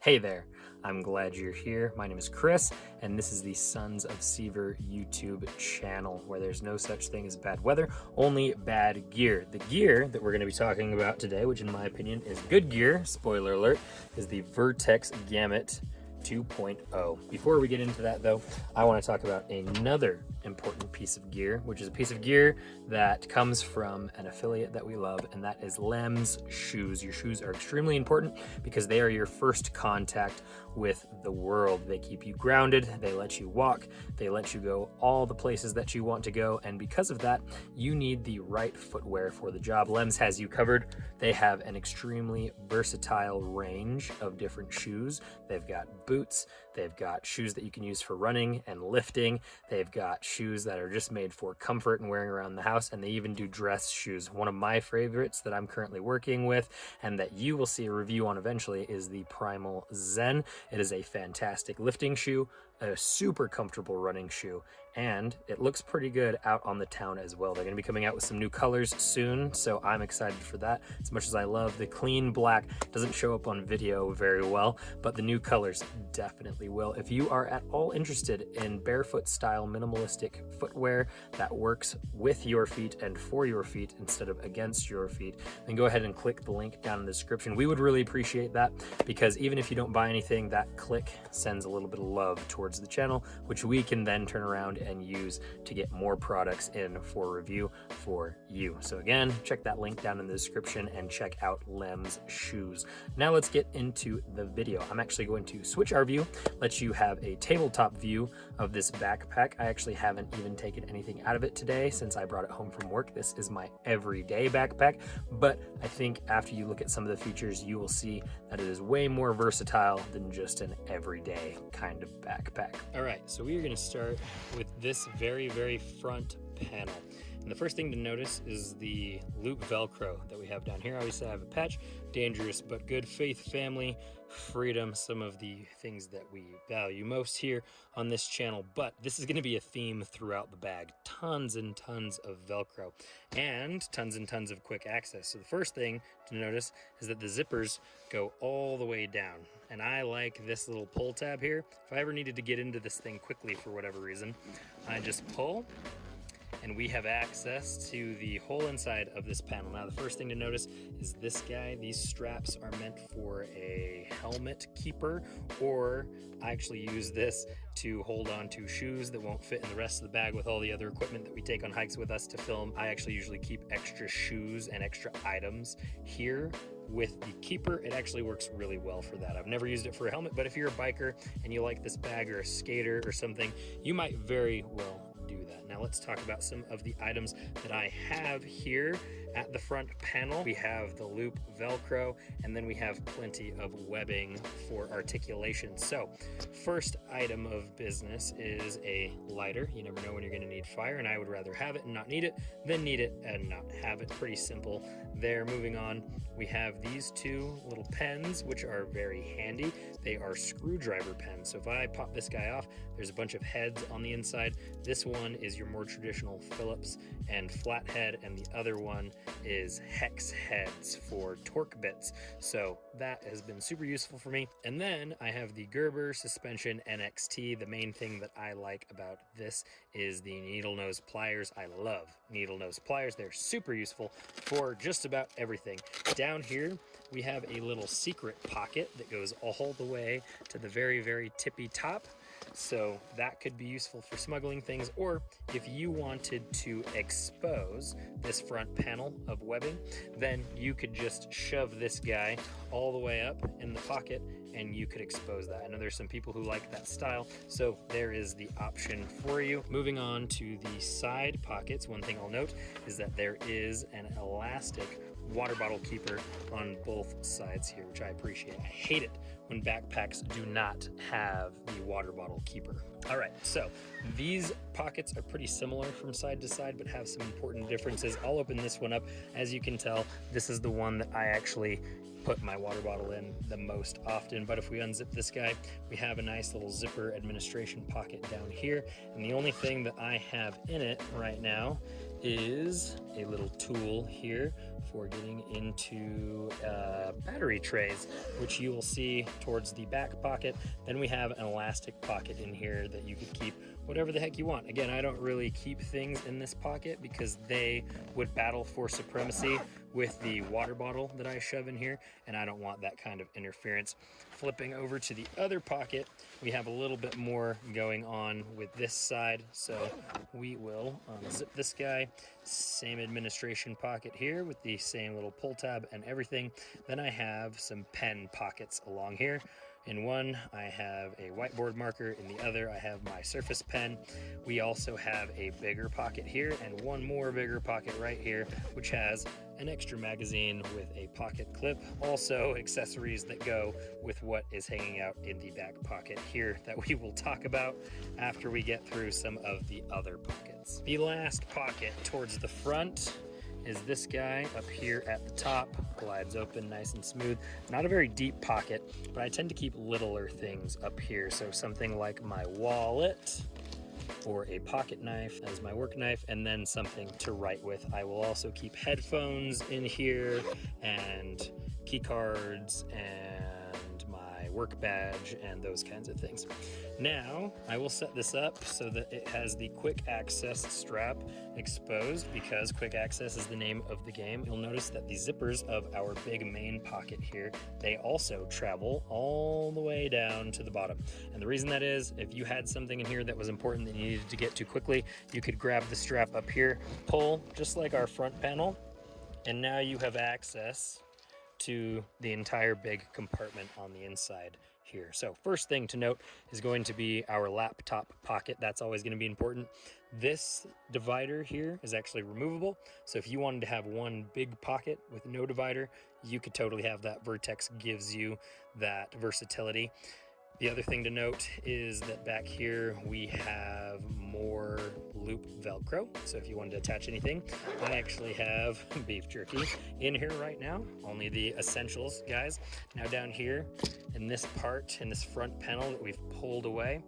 Hey there, I'm glad you're here. My name is Chris, and this is the Sons of Seaver YouTube channel, where there's no such thing as bad weather, only bad gear. The gear that we're going to be talking about today, which in my opinion is good gear, spoiler alert, is the Vertx Gamut 2.0. Before we get into that though, I want to talk about another important piece of gear, which is a piece of gear that comes from an affiliate that we love, and that is Lem's shoes. Your shoes are extremely important because they are your first contact with the world. They keep you grounded, they let you walk, they let you go all the places that you want to go, and because of that, you need the right footwear for the job. Lem's has you covered. They have an extremely versatile range of different shoes. They've got boots, they've got shoes that you can use for running and lifting, they've got shoes that are just made for comfort and wearing around the house, and they even do dress shoes. One of my favorites that I'm currently working with and that you will see a review on eventually is the Primal Zen. It is a fantastic lifting shoe, a super comfortable running shoe, and it looks pretty good out on the town as well. They're going to be coming out with some new colors soon, so I'm excited for that. As much as I love the clean black, doesn't show up on video very well, but the new colors definitely will. If you are at all interested in barefoot style minimalistic footwear that works with your feet and for your feet instead of against your feet, then go ahead and click the link down in the description. We would really appreciate that, because even if you don't buy anything, that click sends a little bit of love towards the channel, which we can then turn around and use to get more products in for review for you. So again, check that link down in the description and check out Lem's shoes. Now let's get into the video. I'm actually going to switch our view, let you have a tabletop view of this backpack. I actually haven't even taken anything out of it today since I brought it home from work. This is my everyday backpack, but I think after you look at some of the features, you will see that it is way more versatile than just an everyday kind of backpack. All right, so we are going to start with this very front panel. And the first thing to notice is the loop Velcro that we have down here. Obviously I have a patch, dangerous but good, faith, family, freedom, some of the things that we value most here on this channel, but this is going to be a theme throughout the bag. Tons and tons of Velcro and tons of quick access. So the first thing to notice is that the zippers go all the way down, and I like this little pull tab here. If I ever needed to get into this thing quickly for whatever reason, I just pull and we have access to the whole inside of this panel. Now, the first thing to notice is this guy. These straps are meant for a helmet keeper, or I actually use this to hold on to shoes that won't fit in the rest of the bag with all the other equipment that we take on hikes with us to film. I actually usually keep extra shoes and extra items here. With the keeper, it actually works really well for that. I've never used it for a helmet, but if you're a biker and you like this bag, or a skater or something, you might very well do that. Now let's talk about some of the items that I have here at the front panel. We have the loop Velcro, and then we have plenty of webbing for articulation. So first item of business is a lighter. You never know when you're going to need fire, and I would rather have it and not need it than need it and not have it. Pretty simple there. Moving on, we have these two little pens, which are very handy. They are screwdriver pens. So if I pop this guy off, there's a bunch of heads on the inside. This one is your more traditional Phillips and flathead, and the other one is hex heads for torque bits. So that has been super useful for me. And then I have the Gerber Suspension NXT. The main thing that I like about this is the needle nose pliers. I love needle nose pliers. They're super useful for just about everything. Down here, we have a little secret pocket that goes all the way to the very tippy top. So that could be useful for smuggling things, or if you wanted to expose this front panel of webbing, then you could just shove this guy all the way up in the pocket and you could expose that. I know there's some people who like that style, so there is the option for you. Moving on to the side pockets, one thing I'll note is that there is an elastic water bottle keeper on both sides here, which I appreciate. I hate it when backpacks do not have the water bottle keeper. All right, so these pockets are pretty similar from side to side, but have some important differences. I'll open this one up. As you can tell, this is the one that I actually put my water bottle in the most often. But if we unzip this guy, we have a nice little zipper administration pocket down here. And the only thing that I have in it right now is a little tool here for getting into battery trays, which you will see towards the back pocket. Then we have an elastic pocket in here that you could keep whatever the heck you want. Again, I don't really keep things in this pocket because they would battle for supremacy with the water bottle that I shove in here, and I don't want that kind of interference. Flipping over to the other pocket, we have a little bit more going on with this side, so we will unzip this guy. Same administration pocket here with the same little pull tab and everything. Then I have some pen pockets along here. In one, I have a whiteboard marker. In the other, I have my Surface pen. We also have a bigger pocket here and one more bigger pocket right here, which has an extra magazine with a pocket clip. Also, accessories that go with what is hanging out in the back pocket here that we will talk about after we get through some of the other pockets. The last pocket towards the front is this guy up here at the top. Glides open nice and smooth. Not a very deep pocket, but I tend to keep littler things up here. So something like my wallet or a pocket knife as my work knife, and then something to write with. I will also keep headphones in here and key cards and my work badge and those kinds of things. Now I will set this up so that it has the quick access strap exposed, because quick access is the name of the game. You'll notice that the zippers of our big main pocket here, they also travel all the way down to the bottom. And the reason that is, if you had something in here that was important that you needed to get to quickly, you could grab the strap up here, pull just like our front panel, and now you have access to the entire big compartment on the inside here. So first thing to note is going to be our laptop pocket. That's always going to be important. This divider here is actually removable. So if you wanted to have one big pocket with no divider, you could totally have that. Vertx gives you that versatility. The other thing to note is that back here we have more loop Velcro. So if you wanted to attach anything, I actually have beef jerky in here right now, only the essentials, guys. Now down here in this part, in this front panel that we've pulled away,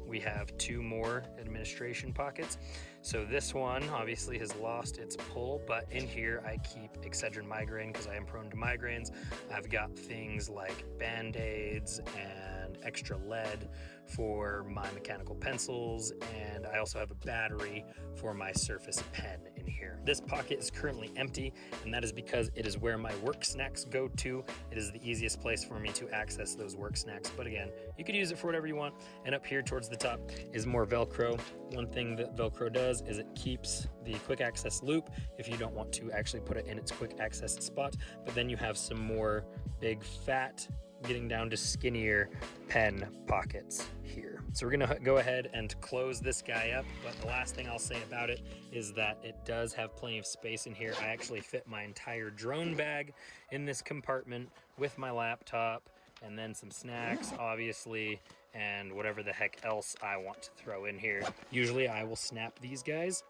we have two more administration pockets. So this one obviously has lost its pull, but in here I keep Excedrin migraine because I am prone to migraines. I've got things like Band-Aids and extra lead for my mechanical pencils, and I also have a battery for my Surface pen in here. This pocket is currently empty, and that is because it is where my work snacks go to. It is the easiest place for me to access those work snacks, but again, you could use it for whatever you want. And up here towards the top is more Velcro. One thing that Velcro does is it keeps the quick access loop if you don't want to actually put it in its quick access spot, but then you have some more big fat getting down to skinnier pen pockets here. So we're gonna go ahead and close this guy up, but the last thing I'll say about it is that it does have plenty of space in here. I actually fit my entire drone bag in this compartment with my laptop, and then some snacks, obviously, and whatever the heck else I want to throw in here. Usually I will snap these guys,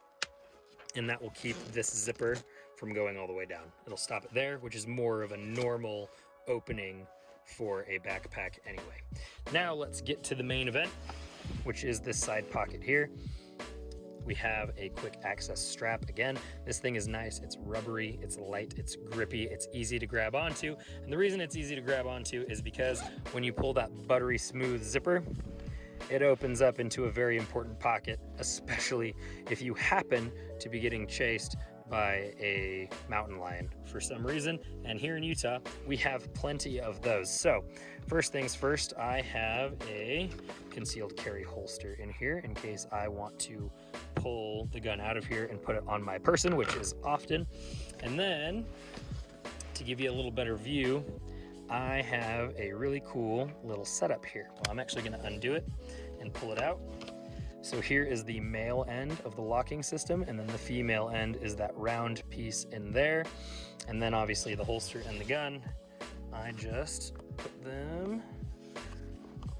and that will keep this zipper from going all the way down. It'll stop it there, which is more of a normal opening for a backpack anyway. Now let's get to the main event, which is this side pocket here. We have a quick access strap. Again, this thing is nice. It's rubbery, it's light, it's grippy, it's easy to grab onto. And the reason it's easy to grab onto is because when you pull that buttery smooth zipper, it opens up into a very important pocket, especially if you happen to be getting chased by a mountain lion for some reason. And here in Utah, we have plenty of those. So first things first, I have a concealed carry holster in here in case I want to pull the gun out of here and put it on my person, which is often. And then to give you a little better view, I have a really cool little setup here. Well, I'm actually gonna undo it and pull it out. So here is the male end of the locking system, and then the female end is that round piece in there. And then obviously the holster and the gun, I just put them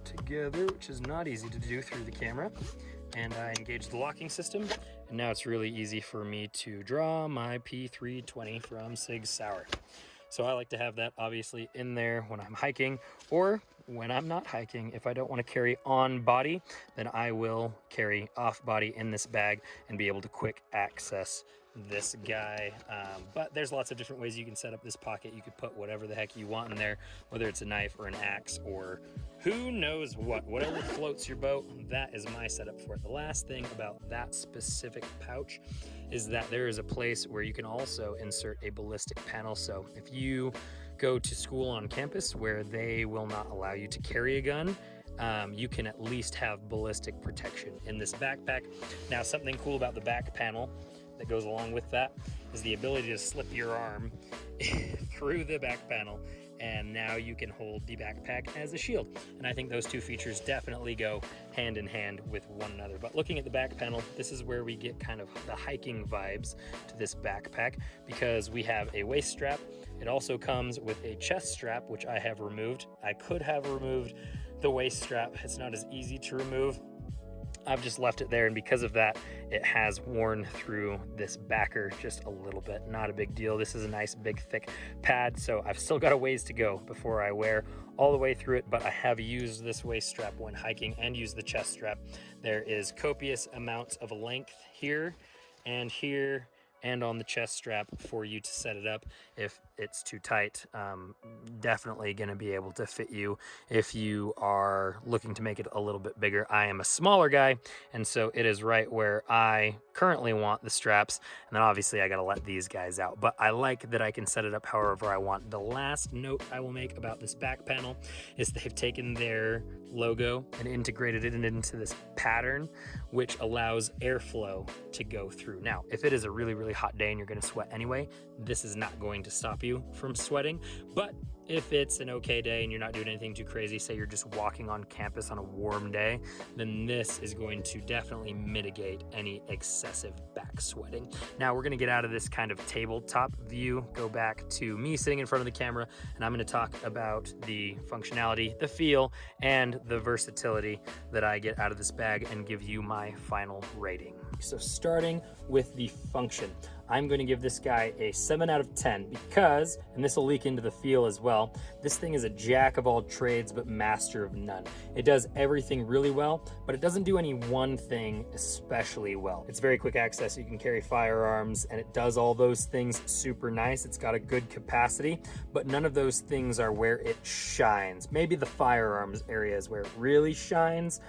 together, which is not easy to do through the camera. And I engage the locking system, and now it's really easy for me to draw my P320 from Sig Sauer. So I like to have that obviously in there when I'm hiking, or when I'm not hiking. If I don't want to carry on body, then I will carry off body in this bag and be able to quick access this guy, but there's lots of different ways you can set up this pocket. You could put whatever the heck you want in there, whether it's a knife or an axe or who knows what, whatever floats your boat. That is my setup for it. The last thing about that specific pouch is that there is a place where you can also insert a ballistic panel. So if you go to school on campus where they will not allow you to carry a gun, you can at least have ballistic protection in this backpack. Now, something cool about the back panel that goes along with that is the ability to slip your arm through the back panel, and now you can hold the backpack as a shield. And I think those two features definitely go hand in hand with one another. But looking at the back panel, this is where we get kind of the hiking vibes to this backpack, because we have a waist strap. It also comes with a chest strap, which I have removed. I could have removed the waist strap. It's not as easy to remove. I've just left it there, and because of that, it has worn through this backer just a little bit. Not a big deal. This is a nice big thick pad, so I've still got a ways to go before I wear all the way through it, but I have used this waist strap when hiking and used the chest strap. There is copious amounts of length here and on the chest strap for you to set it up if it's too tight. Definitely going to be able to fit you if you are looking to make it a little bit bigger. I am a smaller guy, and so it is right where I currently want the straps, and then obviously I got to let these guys out, but I like that I can set it up however I want. The last note I will make about this back panel is they've taken their logo and integrated it into this pattern, which allows airflow to go through. Now, if it is a really hot day and you're going to sweat anyway, this is not going to stop you from sweating. But if it's an okay day and you're not doing anything too crazy, say you're just walking on campus on a warm day, then this is going to definitely mitigate any excessive back sweating. Now we're going to get out of this kind of tabletop view, go back to me sitting in front of the camera, and I'm going to talk about the functionality, the feel, and the versatility that I get out of this bag and give you my final rating. So starting with the function, I'm going to give this guy a 7 out of 10 because, and this will leak into the feel as well, this thing is a jack of all trades but master of none. It does everything really well, but it doesn't do any one thing especially well. It's very quick access. You can carry firearms, and it does all those things super nice. It's got a good capacity, but none of those things are where it shines. Maybe the firearms area is where it really shines,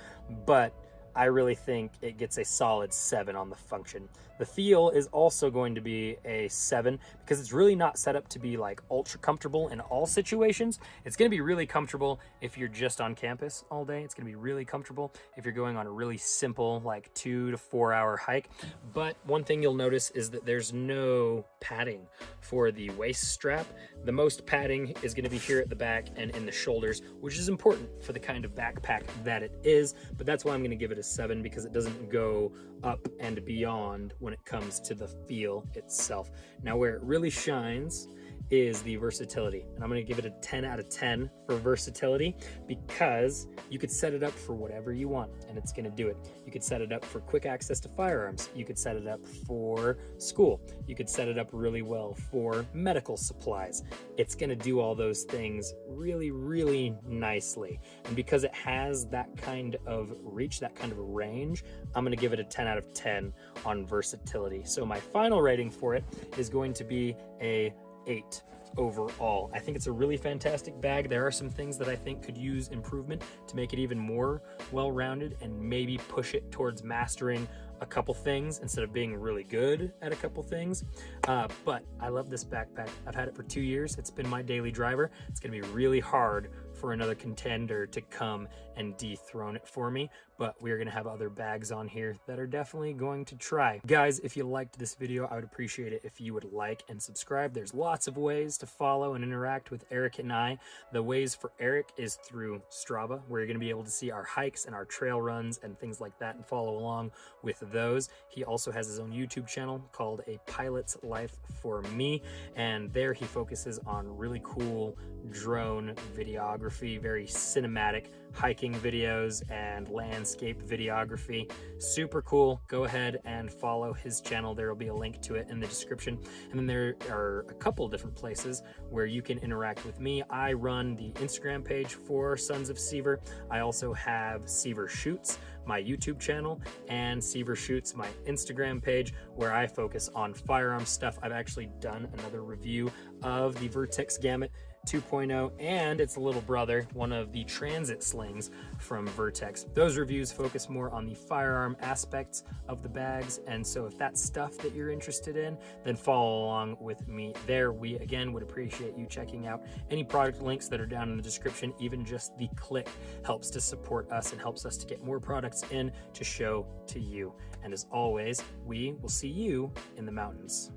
but I really think it gets a solid 7 on the function. The feel is also going to be a 7 because it's really not set up to be like ultra comfortable in all situations. It's going to be really comfortable if you're just on campus all day. It's going to be really comfortable if you're going on a really simple like 2 to 4 hour hike. But one thing you'll notice is that there's no padding for the waist strap. The most padding is going to be here at the back and in the shoulders, which is important for the kind of backpack that it is. But that's why I'm going to give it a 7, because it doesn't go up and beyond when it comes to the feel itself. Now, where it really shines is the versatility, and I'm going to give it a 10 out of 10 for versatility, because you could set it up for whatever you want and it's going to do it. You could set it up for quick access to firearms. You could set it up for school. You could set it up really well for medical supplies. It's going to do all those things really nicely, and because it has that kind of reach, that kind of range, I'm going to give it a 10 out of 10 on versatility. So my final rating for it is going to be a 8 overall. I think it's a really fantastic bag. There are some things that I think could use improvement to make it even more well-rounded and maybe push it towards mastering a couple things instead of being really good at a couple things. But I love this backpack. I've had it for 2 years. It's been my daily driver. It's gonna be really hard for another contender to come and dethrone it for me, but we're gonna have other bags on here that are definitely going to try. Guys, if you liked this video, I would appreciate it if you would like and subscribe. There's lots of ways to follow and interact with Eric and I. The ways for Eric is through Strava, where you're gonna be able to see our hikes and our trail runs and things like that and follow along with those. He also has his own YouTube channel called A Pilot's Life for Me, and there he focuses on really cool drone videography, very cinematic hiking videos and landscape landscape videography. Super cool. Go ahead and follow his channel. There will be a link to it in the description. And then there are a couple different places where you can interact with me. I run the Instagram page for Sons of Seaver. I also have Seaver Shoots, my YouTube channel, and Seaver Shoots, my Instagram page, where I focus on firearm stuff. I've actually done another review of the Vertx Gamut 2.0 and its little brother, one of the transit slings from Vertx. Those reviews focus more on the firearm aspects of the bags, and so if that's stuff that you're interested in, then follow along with me there. We again would appreciate you checking out any product links that are down in the description. Even just the click helps to support us and helps us to get more products in to show to you. And as always, we will see you in the mountains.